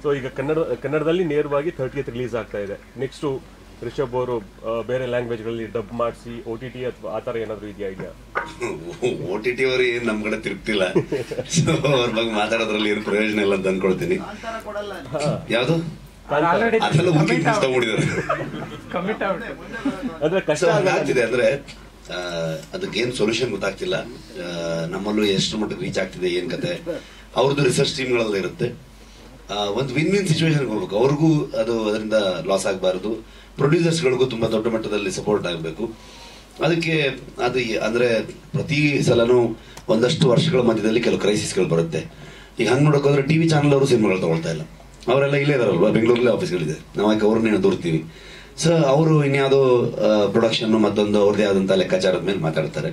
So ಈಗ ಕನ್ನಡದಲ್ಲಿ ನೇರವಾಗಿ 30th ರಿಲೀಸ್ ಆಗ್ತಾ ಇದೆ. ನೆಕ್ಸ್ಟು ರಿಷಬ್ ಅವರು ಬೇರೆ ಲ್ಯಾಂಗ್ವೇಜ್ಗಳಲ್ಲಿ ಡಬ್ ಮಾಡಿಸಿ OTT ಅಥವಾ ಆ ಥರ ಏನಾದರೂ ಇದೆಯಾ? OTT ಅವರು ಏನು ನಮ್ಮ ಕಡೆ ತಿರುಗ್ತಿಲ್ಲ, ಸೊ ಅವ್ರ ಬಗ್ಗೆ ಮಾತಾಡೋದ್ರಲ್ಲಿ ಏನು ಪ್ರಯೋಜನ ಇಲ್ಲ ಅಂತ ಅನ್ಕೊಳ್ತೀನಿ. ಯಾವುದು ಅದೆಲ್ಲ ತಗೊಂಡಿದ್ದಾರೆ ಆಗ್ತಿದೆ ಅಂದ್ರೆ ಅದಕ್ಕೇನು ಸೊಲ್ಯೂಷನ್ ಗೊತ್ತಾಗ್ತಿಲ್ಲ. ನಮ್ಮಲ್ಲೂ ಎಷ್ಟು ಮಟ್ಟಿಗೆ ರೀಚ್ ಆಗ್ತಿದೆ ಏನ್ ಕತೆ, ಅವ್ರದ್ದು ರಿಸರ್ಚ್ ಟೀಮ್ಗಳೆಲ್ಲ ಇರುತ್ತೆ. ಒಂದು ವಿನ್ ಸಿಚುವೇಶನ್ ಹೋಗ್ಬೇಕು, ಅವ್ರಿಗೂ ಅದು ಅದರಿಂದ ಲಾಸ್ ಆಗಬಾರದು, ಪ್ರೊಡ್ಯೂಸರ್ಸ್ಗಳಿಗೂ ತುಂಬಾ ದೊಡ್ಡ ಮಟ್ಟದಲ್ಲಿ ಸಪೋರ್ಟ್ ಆಗಬೇಕು. ಅದಕ್ಕೆ ಅದು ಅಂದ್ರೆ ಪ್ರತಿ ಸಲನೂ ಒಂದಷ್ಟು ವರ್ಷಗಳ ಮಧ್ಯದಲ್ಲಿ ಕೆಲವು ಕ್ರೈಸಿಸ್ಗಳು ಬರುತ್ತೆ. ಈಗ ಹಂಗೆ ನೋಡೋಕೋದ್ರೆ ಟಿವಿ ಚಾನಲ್ ಅವರು ಸಿನಿಮಾಗಳು ತಗೊಳ್ತಾ ಇಲ್ಲ, ಅವರೆಲ್ಲ ಇಲ್ಲೇ ಇದಾರಲ್ವಾ, ಬೆಂಗಳೂರಲ್ಲೇ ಆಫೀಸ್ಗಳಿದೆ, ನಾವು ಯಾಕೆ ಅವ್ರನ್ನೇನು ದೂರ್ತೀವಿ. ಸೊ ಅವರು ಇನ್ಯಾವುದೋ ಪ್ರೊಡಕ್ಷನ್ ಮತ್ತೊಂದು ಅವ್ರದ್ದೇ ಆದಂಥ ಲೆಕ್ಕಾಚಾರದ ಮೇಲೆ ಮಾತಾಡ್ತಾರೆ.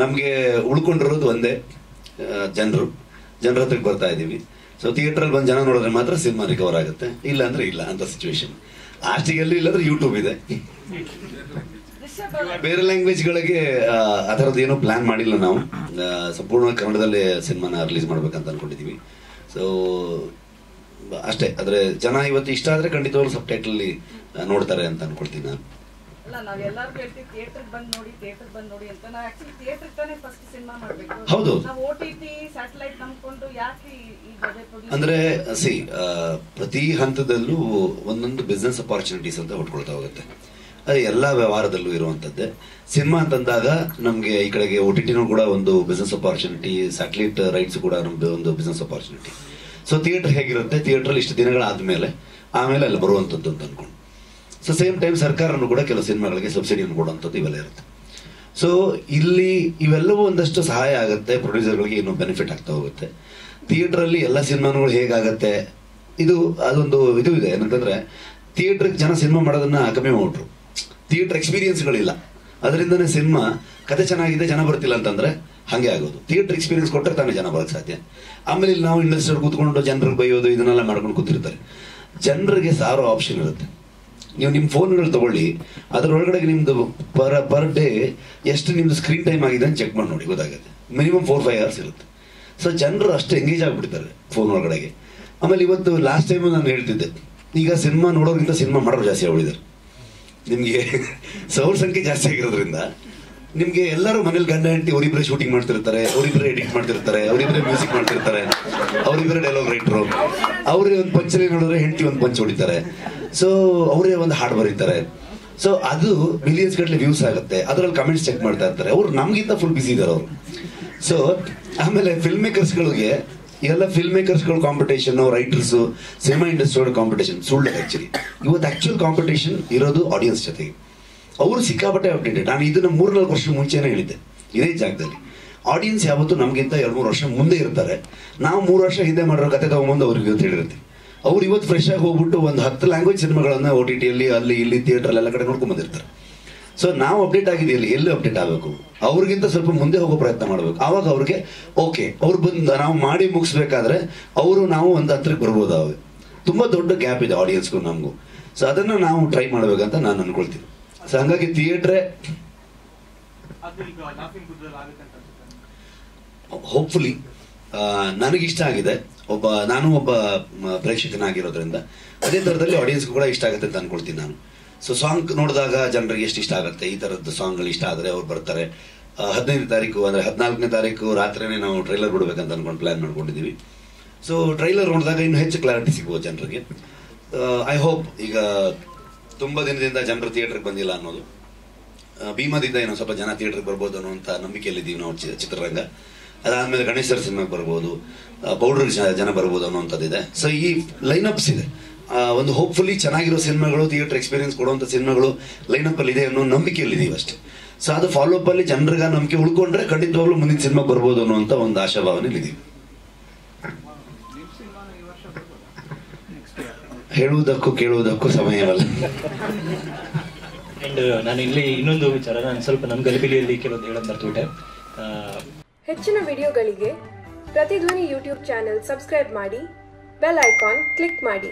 ನಮಗೆ ಉಳ್ಕೊಂಡಿರೋದು ಒಂದೇ, ಜನರ ಹತ್ರಕ್ಕೆ ಬರ್ತಾ ಇದ್ದೀವಿ. ಸೊ ಥಿಯೇಟ್ರಲ್ಲಿ ಬಂದು ಜನ ನೋಡಿದ್ರೆ ಮಾತ್ರ ಸಿನಿಮಾ ರಿಕವರ್ ಆಗುತ್ತೆ, ಇಲ್ಲ ಅಂದ್ರೆ ಇಲ್ಲ ಅಂತ ಸಿಚುವೇಶನ್. ಆಸ್ಟಿಗಲ್ಲಿ ಇಲ್ಲಾಂದ್ರೆ ಯೂಟ್ಯೂಬ್ ಇದೆ. ಬೇರೆ ಲ್ಯಾಂಗ್ವೇಜ್ಗಳಿಗೆ ಆ ಥರದ್ದು ಏನೋ ಪ್ಲಾನ್ ಮಾಡಿಲ್ಲ ನಾವು. ಸಂಪೂರ್ಣವಾಗಿ ಕನ್ನಡದಲ್ಲೇ ಸಿನಿಮಾನ ರಿಲೀಸ್ ಮಾಡ್ಬೇಕಂತ ಅನ್ಕೊಂಡಿದೀವಿ. ಸೊ ಅಷ್ಟೇ. ಆದ್ರೆ ಜನ ಇವತ್ತು ಇಷ್ಟ ಆದ್ರೆ ಖಂಡಿತವಾಗ್ಲೂ ಸಬ್ ಟೈಟಲ್ ನೋಡ್ತಾರೆ ಅಂತ ಅನ್ಕೊಳ್ತೀನಿ ನಾನು. ಹೌದು, ಅಂದ್ರೆ ಪ್ರತಿ ಹಂತದಲ್ಲೂ ಒಂದೊಂದು ಬಿಸ್ನೆಸ್ ಅಪಾರ್ಚುನಿಟೀಸ್ ಅಂತ ಹೊಟ್ಕೊಳ್ತಾ ಹೋಗುತ್ತೆ. ಅದು ಎಲ್ಲಾ ವ್ಯವಹಾರದಲ್ಲೂ ಇರುವಂತದ್ದೇ. ಸಿನಿಮಾ ಅಂತಂದಾಗ ನಮ್ಗೆ ಈ ಕಡೆಗೆ OTT ಕೂಡ ಒಂದು ಬಿಸ್ನೆಸ್ ಅಪಾರ್ಚುನಿಟಿ, ಸ್ಯಾಟಲೈಟ್ ರೈಟ್ಸ್ ಕೂಡ ನಮ್ದು ಒಂದು ಬಿಸ್ನೆಸ್ ಅಪಾರ್ಚುನಿಟಿ. ಸೊ ಥಿಯೇಟರ್ ಹೇಗಿರುತ್ತೆ, ಥಿಯೇಟರ್ ಇಷ್ಟು ದಿನಗಳಾದ್ಮೇಲೆ ಆಮೇಲೆ ಅಲ್ಲಿ ಬರುವಂತದ್ದು ಅಂತ ಅನ್ಕೊಂಡು. ಸೊ ಸೇಮ್ ಟೈಮ್ ಸರ್ಕಾರನು ಕೂಡ ಕೆಲವು ಸಿನಿಮಾಗಳಿಗೆ ಸಬ್ಸಿಡಿಯನ್ನು ಕೊಡುವಂಥದ್ದು ಇವೆಲ್ಲ ಇರುತ್ತೆ. ಸೊ ಇಲ್ಲಿ ಇವೆಲ್ಲವೂ ಒಂದಷ್ಟು ಸಹಾಯ ಆಗುತ್ತೆ, ಪ್ರೊಡ್ಯೂಸರ್ಗಳಿಗೆ ಇನ್ನೂ ಬೆನಿಫಿಟ್ ಆಗ್ತಾ ಹೋಗುತ್ತೆ. ಥಿಯೇಟರ್ ಅಲ್ಲಿ ಎಲ್ಲ ಸಿನಿಮಾಗಳು ಹೇಗಾಗತ್ತೆ, ಅದೊಂದು ಇದು ಇದೆ. ಏನಂತಂದ್ರೆ ಥಿಯೇಟರ್ಗೆ ಜನ ಸಿನಿಮಾ ಮಾಡೋದನ್ನ ಕಮ್ಮಿ ಮಾಡ್ಬಿಟ್ರು, ಥಿಯೇಟರ್ ಎಕ್ಸ್ಪೀರಿಯನ್ಸ್ಗಳಿಲ್ಲ. ಅದರಿಂದನೇ ಸಿನಿಮಾ ಕತೆ ಚೆನ್ನಾಗಿದೆ, ಜನ ಬರ್ತಿಲ್ಲ ಅಂತಂದ್ರೆ ಹಂಗೆ ಆಗೋದು. ಥಿಯೇಟರ್ ಎಕ್ಸ್ಪೀರಿಯನ್ಸ್ ಕೊಟ್ಟರೆ ತಾನೇ ಜನ ಬರೋಕ್ಕೆ ಸಾಧ್ಯ. ಆಮೇಲೆ ಇಲ್ಲಿ ನಾವು ಇಂಡಸ್ಟ್ರಿಯಲ್ಲಿ ಕೂತ್ಕೊಂಡು ಜನರಿಗೆ ಬೈಯೋದು ಇದನ್ನೆಲ್ಲ ಮಾಡ್ಕೊಂಡು ಕೂತಿರ್ತಾರೆ. ಜನರಿಗೆ 1000 ಆಪ್ಷನ್ ಇರುತ್ತೆ. ನೀವು ನಿಮ್ಮ ಫೋನ್ಗಳು ತಗೊಳ್ಳಿ, ಅದರೊಳಗಡೆ ನಿಮ್ದು ಪರ್ ಡೇ ಎಷ್ಟು ನಿಮ್ದು ಸ್ಕ್ರೀನ್ ಟೈಮ್ ಆಗಿದೆ ಅಂತ ಚೆಕ್ ಮಾಡಿ ನೋಡಿ, ಗೊತ್ತಾಗುತ್ತೆ. ಮಿನಿಮಮ್ 4-5 hours ಇರುತ್ತೆ. ಸೊ ಜನರು ಅಷ್ಟು ಎಂಗೇಜ್ ಆಗಿಬಿಡ್ತಾರೆ ಫೋನ್ ಒಳಗಡೆಗೆ. ಆಮೇಲೆ ಇವತ್ತು ಲಾಸ್ಟ್ ಟೈಮ್ ನಾನು ಹೇಳ್ತಿದ್ದೆ, ಈಗ ಸಿನಿಮಾ ನೋಡೋರ್ಗಿಂತ ಸಿನಿಮಾ ಮಾಡೋರು ಜಾಸ್ತಿ ಆಗ್ಬಿಟ್ಟಿದ್ದಾರೆ. ನಿಮ್ಗೆ ಸೌರ ಸಂಖ್ಯೆ ಜಾಸ್ತಿ ಆಗಿರೋದ್ರಿಂದ ನಿಮ್ಗೆ ಎಲ್ಲರೂ ಮನೇಲಿ ಗಂಡ ಹೆಂಡತಿ ಅವರಿಬ್ಬರೇ ಶೂಟಿಂಗ್ ಮಾಡ್ತಿರ್ತಾರೆ, ಅವರಿಬ್ಬರೇ ಎಡಿಟ್ ಮಾಡ್ತಿರ್ತಾರೆ, ಅವರಿಬ್ಬರೇ ಮ್ಯೂಸಿಕ್ ಮಾಡ್ತಿರ್ತಾರೆ, ಅವರಿಬ್ಬರೇ ಡೈಲಾಗ್ ರೈಟರು. ಅವರೇ ಒಂದು ಪಂಚಲಿ ನೋಡಿದ್ರೆ ಹೆಂಡತಿ ಒಂದು ಪಂಚ್ ಹೊಡಿತಾರೆ. ಸೊ ಅವರೇ ಒಂದು ಹಾಡು ಬರೀತಾರೆ. ಸೊ ಅದು ಮಿಲಿಯನ್ಸ್ ಗಟ್ಟಲೆ ವ್ಯೂಸ್ ಆಗುತ್ತೆ. ಅದರಲ್ಲಿ ಕಮೆಂಟ್ಸ್ ಚೆಕ್ ಮಾಡ್ತಾ ಇರ್ತಾರೆ. ಅವ್ರು ನಮ್ಗಿಂತ ಫುಲ್ ಬಿಸಿ ಇದ್ದಾರೆ ಅವರು. ಸೊ ಆಮೇಲೆ ಫಿಲ್ಮ್ ಮೇಕರ್ಸ್ಗಳಿಗೆ ಎಲ್ಲ ಫಿಲ್ಮ್ ಮೇಕರ್ಸ್ಗಳು competition, writers, cinema industry competition ಸುಳ್ಳು. ಆಕ್ಚುಲಿ ಇವತ್ತು ಆಕ್ಚುಯಲ್ ಕಾಂಪಿಟೇಷನ್ ಇರೋದು ಆಡಿಯನ್ಸ್ ಜೊತೆಗೆ. ಅವರು ಸಿಕ್ಕಾಪಟ್ಟೆ ಅಪ್ಡೇಟೆಡ್. ನಾನು ಇದನ್ನ 3-4 ವರ್ಷ ಮುಂಚೆನೇ ಹೇಳಿದ್ದೆ ಇದೇ ಜಾಗದಲ್ಲಿ. ಆಡಿಯನ್ಸ್ ಯಾವತ್ತು ನಮ್ಗಿಂತ 2-3 ವರ್ಷ ಮುಂದೆ ಇರ್ತಾರೆ. ನಾವು 3 ವರ್ಷ ಹಿಂದೆ ಮಾಡಿರೋ ಕತೆ ತಗೊಂಬಂದು ಅವ್ರಿಗೆ ಇವತ್ತು ಹೇಳಿರ್ತೀವಿ. ಅವ್ರು ಇವತ್ತು ಫ್ರೆಶ್ ಆಗಿ ಹೋಗ್ಬಿಟ್ಟು ಒಂದು 10 ಲ್ಯಾಂಗ್ವೇಜ್ ಸಿನಿಮಾಗಳನ್ನ OTTಯಲ್ಲಿ ಅಲ್ಲಿ ಇಲ್ಲಿ ಥಿಯೇಟರ್ ಎಲ್ಲ ಕಡೆ ನೋಡ್ಕೊಂಡ್ ಬಂದಿರ್ತಾರೆ. ಸೊ ನಾವು ಅಪ್ಡೇಟ್ ಆಗಿದೆಯಲ್ಲಿ ಎಲ್ಲಿ ಅಪ್ಡೇಟ್ ಆಗಬೇಕು, ಅವ್ರಿಗಿಂತ ಸ್ವಲ್ಪ ಮುಂದೆ ಹೋಗೋ ಪ್ರಯತ್ನ ಮಾಡಬೇಕು. ಆವಾಗ ಅವ್ರಿಗೆ ಓಕೆ, ಅವ್ರು ಬಂದು ನಾವು ಮಾಡಿ ಮುಗಿಸ್ಬೇಕಾದ್ರೆ ನಾವು ಒಂದು ಹತ್ರಕ್ಕೆ ಬರ್ಬೋದು. ಅವಾಗ ತುಂಬಾ ದೊಡ್ಡ ಗ್ಯಾಪ್ ಇದೆ ಆಡಿಯನ್ಸ್ಗೂ ನಮಗೂ. ಸೊ ಅದನ್ನ ನಾವು ಟ್ರೈ ಮಾಡ್ಬೇಕಂತ ನಾನು ಅನ್ಕೊಳ್ತೀನಿ. ಸೊ ಹಂಗಾಗಿ ಥಿಯೇಟ್ರೇ ಹೋಪ್ಫುಲಿ ನನಗಿಷ್ಟ ಆಗಿದೆ. ನಾನು ಒಬ್ಬ ಪ್ರೇಕ್ಷಕನಾಗಿರೋದ್ರಿಂದ ಅದೇ ತರದಲ್ಲಿ ಆಡಿಯನ್ಸ್ಗೂ ಕೂಡ ಇಷ್ಟ ಆಗುತ್ತೆ ಅಂತ ಅನ್ಕೊಳ್ತೀನಿ ನಾನು. ಸೊ ಸಾಂಗ್ ನೋಡಿದಾಗ ಜನರಿಗೆ ಎಷ್ಟು ಇಷ್ಟ ಆಗುತ್ತೆ, ಈ ತರದ್ದು ಸಾಂಗ್ಗಳು ಇಷ್ಟ ಆದರೆ ಅವ್ರು ಬರ್ತಾರೆ. 15ನೇ ತಾರೀಕು ಅಂದ್ರೆ 14ನೇ ತಾರೀಕು ರಾತ್ರಿನೇ ನಾವು ಟ್ರೈಲರ್ ಬಿಡ್ಬೇಕಂತ ಅನ್ಕೊಂಡು ಪ್ಲಾನ್ ಮಾಡ್ಕೊಂಡಿದ್ದೀವಿ. ಸೊ ಟ್ರೈಲರ್ ನೋಡಿದಾಗ ಇನ್ನು ಹೆಚ್ಚು ಕ್ಲಾರಿಟಿ ಸಿಗ್ಬೋದು ಜನರಿಗೆ. ಐ ಹೋಪ್ ಈಗ ತುಂಬಾ ದಿನದಿಂದ ಜನರು ಥಿಯೇಟರ್ಗೆ ಬಂದಿಲ್ಲ ಅನ್ನೋದು, ಭೀಮಾದಿಂದ ಏನೋ ಸ್ವಲ್ಪ ಜನ ಥಿಯೇಟರ್ಗೆ ಬರ್ಬೋದು ಅನ್ನೋಂಥ ನಂಬಿಕೆಯಲ್ಲಿದ್ದೀವಿ ನಾವು ಚಿತ್ರರಂಗ. ಅದಾದ್ಮೇಲೆ ಗಣೇಶರ ಸಿನಿಮಾಗೆ ಬರ್ಬೋದು, ಬೌಡ್ರಿಗೆ ಜನ ಬರ್ಬೋದು ಅನ್ನೋಂಥದ್ದಿದೆ. ಸೊ ಈ ಲೈನಪ್ಸ್ ಇದೆ. ಒಂದು ಹೋಪ್ಫುಲಿ ಚೆನ್ನಾಗಿರೋ ಸಿನಿಮಾಗಳು, ಥಿಯೇಟರ್ ಎಕ್ಸ್ಪೀರಿಯನ್ಸ್ ಕೊಡುವಂಥ ಸಿನಿಮಾಗಳು ಲೈನಪ್ ಅಲ್ಲಿ ಇದೆ ಅನ್ನೋ ನಂಬಿಕೆಯಲ್ಲಿದ್ದೀವಿ ಅಷ್ಟೇ. ಸೊ ಅದು ಫಾಲೋ ಅಪ್ ಅಲ್ಲಿ ಜನರಿಗೆ ನಂಬಿಕೆ ಉಳ್ಕೊಂಡ್ರೆ ಖಂಡಿತವಾಗ್ಲೂ ಮುಂದಿನ ಸಿನಿಮಾ ಬರ್ಬೋದು ಅನ್ನೋಂಥ ಒಂದು ಆಶಾಭಾವನೆ ಇದೀವಿ. ಹೇಳುವುದಕ್ಕೂ ಕೇಳುವುದಕ್ಕೂ ಸಮಯವಲ್ಲ. ಅಂಡ್ ನಾನು ಇಲ್ಲಿ ಇನ್ನೊಂದು ವಿಚಾರ, ನಾನು ಸ್ವಲ್ಪ ನಮ್ಮ ಗಲಿಬಿಲಿಯಲ್ಲಿ ಕೆಲವೊಂದು ಹೇಳೋದು ಮರ್ತುಬಿಟ್ಟೆ. ಹೆಚ್ಚಿನ ವಿಡಿಯೋಗಳಿಗೆ ಪ್ರತಿಧ್ವನಿ ಯೂಟ್ಯೂಬ್ ಚಾನೆಲ್ ಸಬ್ಸ್ಕ್ರೈಬ್ ಮಾಡಿ, ಬೆಲ್ ಐಕಾನ್ ಕ್ಲಿಕ್ ಮಾಡಿ.